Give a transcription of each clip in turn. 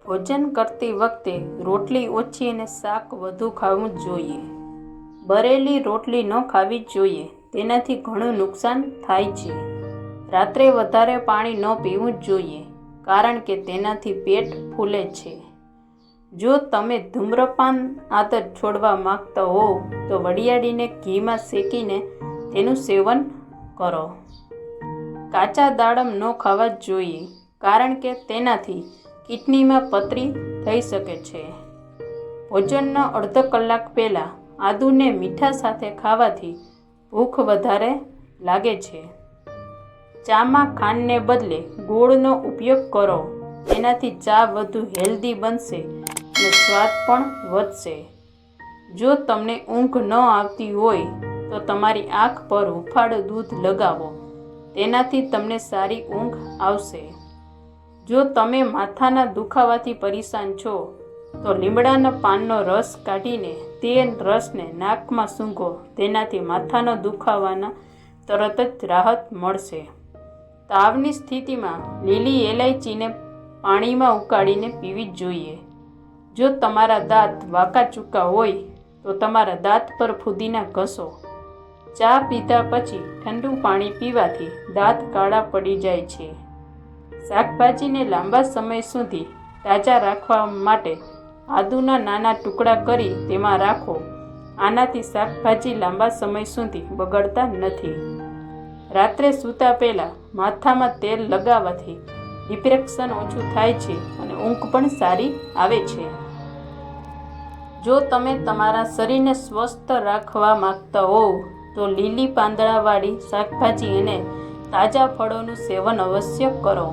ભોજન કરતી વખતે રોટલી ઓછી અને શાક વધુ ખાવું જોઈએ. બરેલી રોટલી ન ખાવી જોઈએ, તેનાથી ઘણું નુકસાન થાય છે. રાત્રે વધારે પાણી ન પીવું જોઈએ, કારણ કે તેનાથી પેટ ફૂલે છે. જો તમે ધૂમ્રપાન આદત છોડવા માંગતા હો તો વરિયાળીને ઘીમાં શેકીને તેનું સેવન કરો. કાચા દાડમ ન ખાવા જોઈએ, કારણ કે તેનાથી કિડનીમાં પથરી થઈ શકે છે. ભોજનના અડધો કલાક પહેલાં આદુને મીઠા સાથે ખાવાથી ભૂખ વધારે લાગે છે. ચામાં ખાંડને બદલે ગોળનો ઉપયોગ કરો. તેનાથી ચા વધુ હેલ્ધી બનશે અને સ્વાદ પણ વધશે. જો તમને ઊંઘ ન આવતી હોય તો તમારી આંખ પર હૂંફાળું દૂધ લગાવો. તેનાથી તમને સારી ઊંઘ આવશે. જો તમે માથાના દુખાવાથી પરેશાન છો તો લીમડાના પાનનો રસ કાઢીને તે રસને નાકમાં સૂંઘો. તેનાથી માથાનો દુખાવાના તરત જ રાહત મળશે. તાવની સ્થિતિમાં લીલી એલાયચીને પાણીમાં ઉકાળીને પીવી જોઈએ. જો તમારા દાંત વાંકા ચૂકા હોય તો તમારા દાંત પર ફુદીના ઘસો. ચા પીધા પછી ઠંડુ પાણી પીવાથી દાંત કાળા પડી જાય છે. શાકભાજીને લાંબા સમય સુધી તાજા રાખવા માટે આદુના નાના ટુકડા કરી તેમાં રાખો. આનાથી શાકભાજી લાંબા સમય સુધી બગડતા નથી. રાત્રે સૂતા પહેલાં માથામાં તેલ લગાવવાથી ડિપ્રેશન ઓછું થાય છે અને ઊંઘ પણ સારી આવે છે. જો તમે તમારા શરીરને સ્વસ્થ રાખવા માંગતા હોવ તો લીલી પાંદડાવાળી શાકભાજી અને તાજા ફળોનું સેવન અવશ્ય કરો.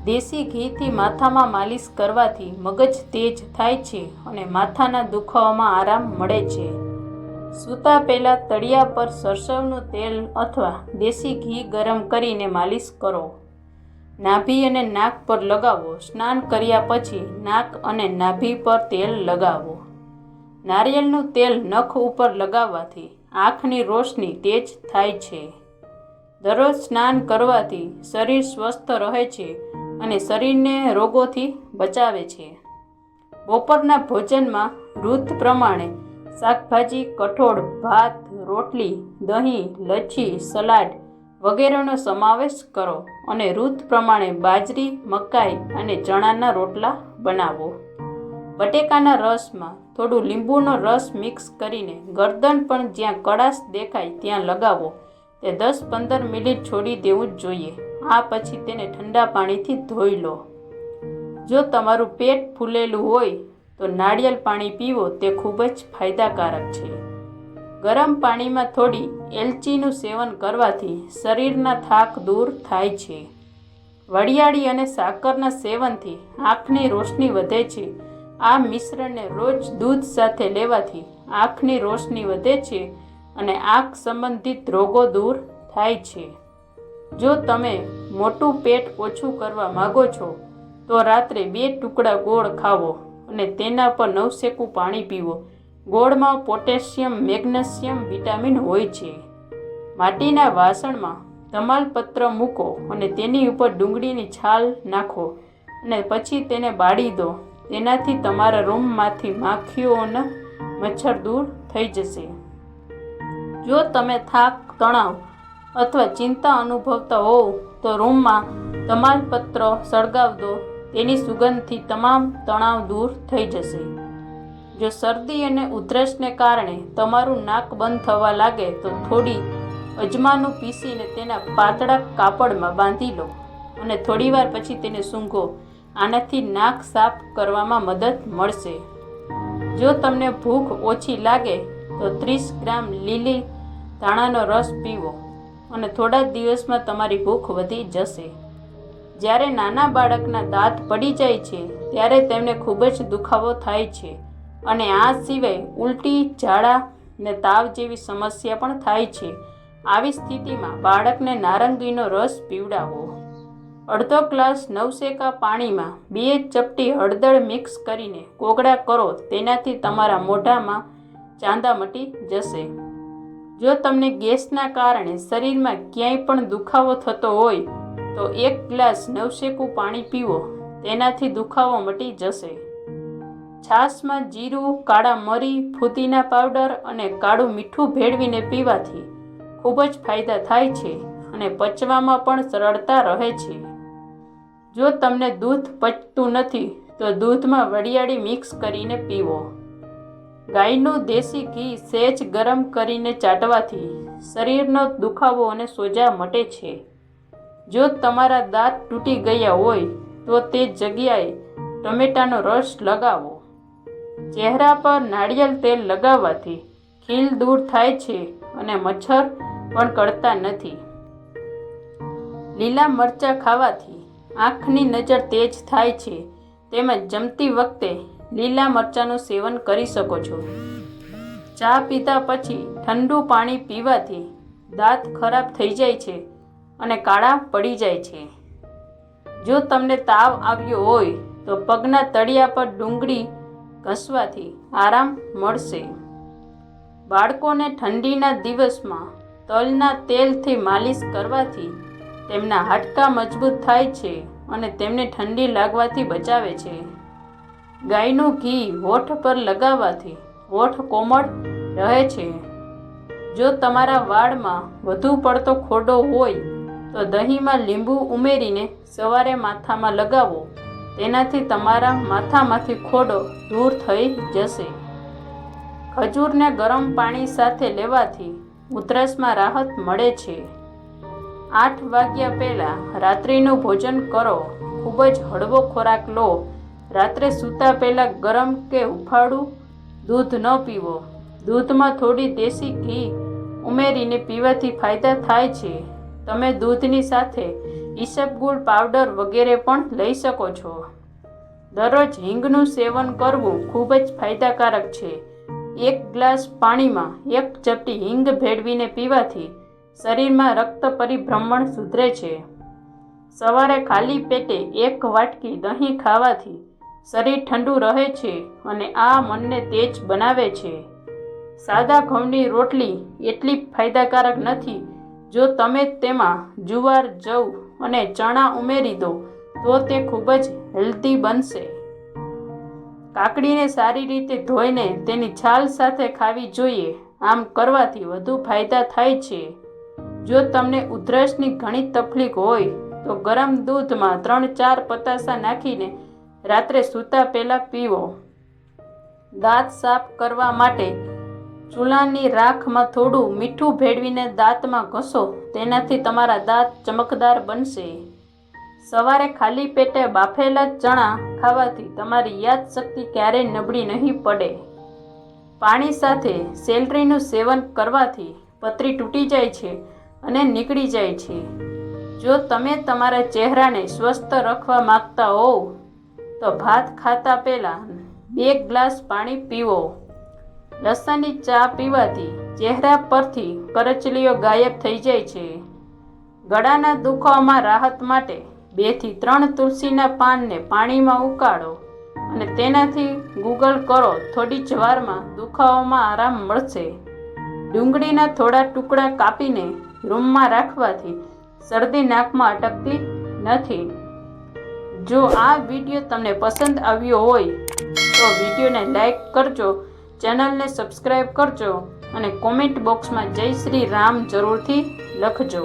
દેશી ઘીથી માથામાં માલિશ કરવાથી મગજ તેજ થાય છે અને માથાના દુખાવામાં આરામ મળે છે. સૂતા પહેલાં તળિયા પર સરસવનું તેલ અથવા દેશી ઘી ગરમ કરીને માલિશ કરો. નાભી અને નાક પર લગાવો. સ્નાન કર્યા પછી નાક અને નાભી પર તેલ લગાવો. નારિયેળનું તેલ નખ ઉપર લગાવવાથી આંખની રોશની તેજ થાય છે. દરરોજ સ્નાન કરવાથી શરીર સ્વસ્થ રહે છે અને શરીરને રોગોથી બચાવે છે. બપોરના ભોજનમાં ઋતુ પ્રમાણે શાકભાજી, કઠોળ, ભાત, રોટલી, દહીં, લચ્છી, સલાડ વગેરેનો સમાવેશ કરો અને ઋતુ પ્રમાણે બાજરી, મકાઈ અને ચણાના રોટલા બનાવો. બટેકાના રસમાં થોડું લીંબુનો રસ મિક્સ કરીને ગરદન પણ જ્યાં કડાશ દેખાય ત્યાં લગાવો. તે 10-15 મિનિટ છોડી દેવું જોઈએ. આ પછી તેને ઠંડા પાણીથી ધોઈ લો. જો તમારું પેટ ફૂલેલું હોય તો નાળિયેર પાણી પીવો. તે ખૂબ જ ફાયદાકારક છે. ગરમ પાણીમાં થોડી એલચીનું સેવન કરવાથી શરીરના થાક દૂર થાય છે. વરિયાળી અને સાકરના સેવનથી આંખની રોશની વધે છે. આ મિશ્રણને રોજ દૂધ સાથે લેવાથી આંખની રોશની વધે છે અને આંખ સંબંધિત રોગો દૂર થાય છે. જો તમે મોટું પેટ ઓછું કરવા માગો છો તો રાત્રે 2 ટુકડા ગોળ ખાવો અને તેના પર નવશેકું પાણી પીવો. ગોળમાં પોટેશિયમ, મેગ્નેશિયમ, વિટામિન હોય છે. માટીના વાસણમાં તમાલપત્ર મૂકો અને તેની ઉપર ડુંગળીની છાલ નાખો અને પછી તેને બાળી દો. તેનાથી તમારા રૂમમાંથી માખીઓ અને મચ્છર દૂર થઈ જશે. જો તમે થાક, તણાવ અથવા ચિંતા અનુભવતા હોવ તો રૂમમાં તમાલપત્ર સળગાવ દો. તેની સુગંધથી તમામ તણાવ દૂર થઈ જશે. જો શરદી અને ઉધરસને કારણે તમારું નાક બંધ થવા લાગે તો થોડી અજમાનું પીસીને તેના પાતળા કાપડમાં બાંધી લો અને થોડીવાર પછી તેને સૂંઘો. આનાથી નાક સાફ કરવામાં મદદ મળશે. જો તમને ભૂખ ઓછી લાગે તો 30 ગ્રામ લીલી ધાણાનો રસ પીવો અને થોડા દિવસમાં તમારી ભૂખ વધી જશે. જ્યારે નાના બાળકના દાંત પડી જાય છે ત્યારે તેમને ખૂબ જ દુખાવો થાય છે અને આ સિવાય ઉલટી, ઝાડા અને તાવ જેવી સમસ્યા પણ થાય છે. આવી સ્થિતિમાં બાળકને નારંગીનો રસ પીવડાવો. અડધો ગ્લાસ નવશેકા પાણીમાં 2 ચપટી હળદર મિક્સ કરીને કોગળા કરો. તેનાથી તમારા મોઢામાં ચાંદા મટી જશે. જો તમને ગેસના કારણે શરીરમાં ક્યાંય પણ દુખાવો થતો હોય તો 1 ગ્લાસ નવશેકું પાણી પીવો. તેનાથી દુખાવો મટી જશે. છાશમાં જીરું, કાળા મરી, ફુદીના પાવડર અને કાળું મીઠું ભેળવીને પીવાથી ખૂબ જ ફાયદા થાય છે અને પચવામાં પણ સરળતા રહે છે. જો તમને દૂધ પચતું નથી તો દૂધમાં વરિયાળી મિક્સ કરીને પીવો. ગાયનું દેશી ઘી સહેજ ગરમ કરીને ચાટવાથી શરીરનો દુખાવો અને સોજા મટે છે. જો તમારા દાંત તૂટી ગયા હોય તો તે જગ્યાએ ટમેટાનો રસ લગાવો. ચહેરા પર નાળિયેર તેલ લગાવવાથી ખીલ દૂર થાય છે અને મચ્છર પણ કરતા નથી. લીલા મરચાં ખાવાથી આંખની નજર તેજ થાય છે તેમજ જમતી વખતે લીલા મરચાંનું સેવન કરી શકો છો. ચા પીધા પછી ઠંડુ પાણી પીવાથી દાંત ખરાબ થઈ જાય છે અને કાળા પડી જાય છે. જો તમને તાવ આવ્યો હોય તો પગના તળિયા પર ડુંગળી ઘસવાથી આરામ મળશે. બાળકોને ઠંડીના દિવસમાં તલના તેલથી માલિશ કરવાથી તેમના હાડકાં મજબૂત થાય છે અને તેમને ઠંડી લાગવાથી બચાવે છે. ગાયનું ઘી હોઠ પર લગાવવાથી હોઠ કોમળ રહે છે. જો તમારા વાળમાં વધુ પડતો ખોડો હોય તો દહીંમાં લીંબુ ઉમેરીને સવારે માથામાં લગાવો. તેનાથી તમારા માથામાંથી ખોડો દૂર થઈ જશે. ખજૂરને ગરમ પાણી સાથે લેવાથી ઉધરસમાં રાહત મળે છે. 8 વાગ્યા પહેલાં રાત્રિનું ભોજન કરો. ખૂબ જ હળવો ખોરાક લો. રાત્રે સૂતા પહેલાં ગરમ કે હુંફાળું દૂધ ન પીવો. દૂધમાં થોડી દેશી ઘી ઉમેરીને પીવાથી ફાયદા થાય છે. તમે દૂધની સાથે ઈસબગુલ પાવડર વગેરે પણ લઈ શકો છો. દરરોજ હિંગનું સેવન કરવું ખૂબ જ ફાયદાકારક છે. 1 ગ્લાસ પાણીમાં 1 ચપટી હિંગ ભેળવીને પીવાથી શરીરમાં રક્ત પરિભ્રમણ સુધરે છે. સવારે ખાલી પેટે 1 વાટકી દહીં ખાવાથી શરીર ઠંડુ રહે છે અને આ મનને તેજ બનાવે છે. સાદા ઘઉંની રોટલી એટલી ફાયદાકારક નથી. જો તમે તેમાં જુવાર, જવ અને ચણા ઉમેરી દો તો તે ખૂબ જ હેલ્ધી બનશે. કાકડીને સારી રીતે ધોઈને તેની છાલ સાથે ખાવી જોઈએ. આમ કરવાથી વધુ ફાયદા થાય છે. જો તમને ઉધરસની ઘણી તકલીફ હોય તો ગરમ દૂધમાં 3-4 પતાસા નાખીને રાત્રે સૂતા પહેલાં પીવો. દાંત સાફ કરવા માટે ચૂલાની રાખમાં થોડું મીઠું ભેળવીને દાંતમાં ઘસો. તેનાથી તમારા દાંત ચમકદાર બનશે. સવારે ખાલી પેટે બાફેલા ચણા ખાવાથી તમારી યાદશક્તિ ક્યારેય નબળી નહીં પડે. પાણી સાથે સેલરીનું સેવન કરવાથી પથરી તૂટી જાય છે અને નીકળી જાય છે. જો તમે તમારા ચહેરાને સ્વસ્થ રાખવા માંગતા હોવ તો ભાત ખાતા પહેલાં 2 ગ્લાસ પાણી પીવો. લસણની ચા પીવાથી ચહેરા પરથી કરચલીઓ ગાયબ થઈ જાય છે. ગળાના દુખાવામાં રાહત માટે 2 થી 3 તુલસીના પાનને પાણીમાં ઉકાળો અને તેનાથી ગુગળ કરો. થોડી જ વારમાં દુખાવામાં આરામ મળશે. ડુંગળીના થોડા ટુકડા કાપીને રૂમમાં રાખવાથી શરદી નાકમાં અટકતી નથી. જો આ વિડીયો તમને પસંદ આવ્યો હોય તો વિડીયોને લાઈક કરજો, ચેનલને સબસ્ક્રાઈબ કરજો અને કોમેન્ટ બોક્સમાં જય શ્રી રામ જરૂરથી લખજો.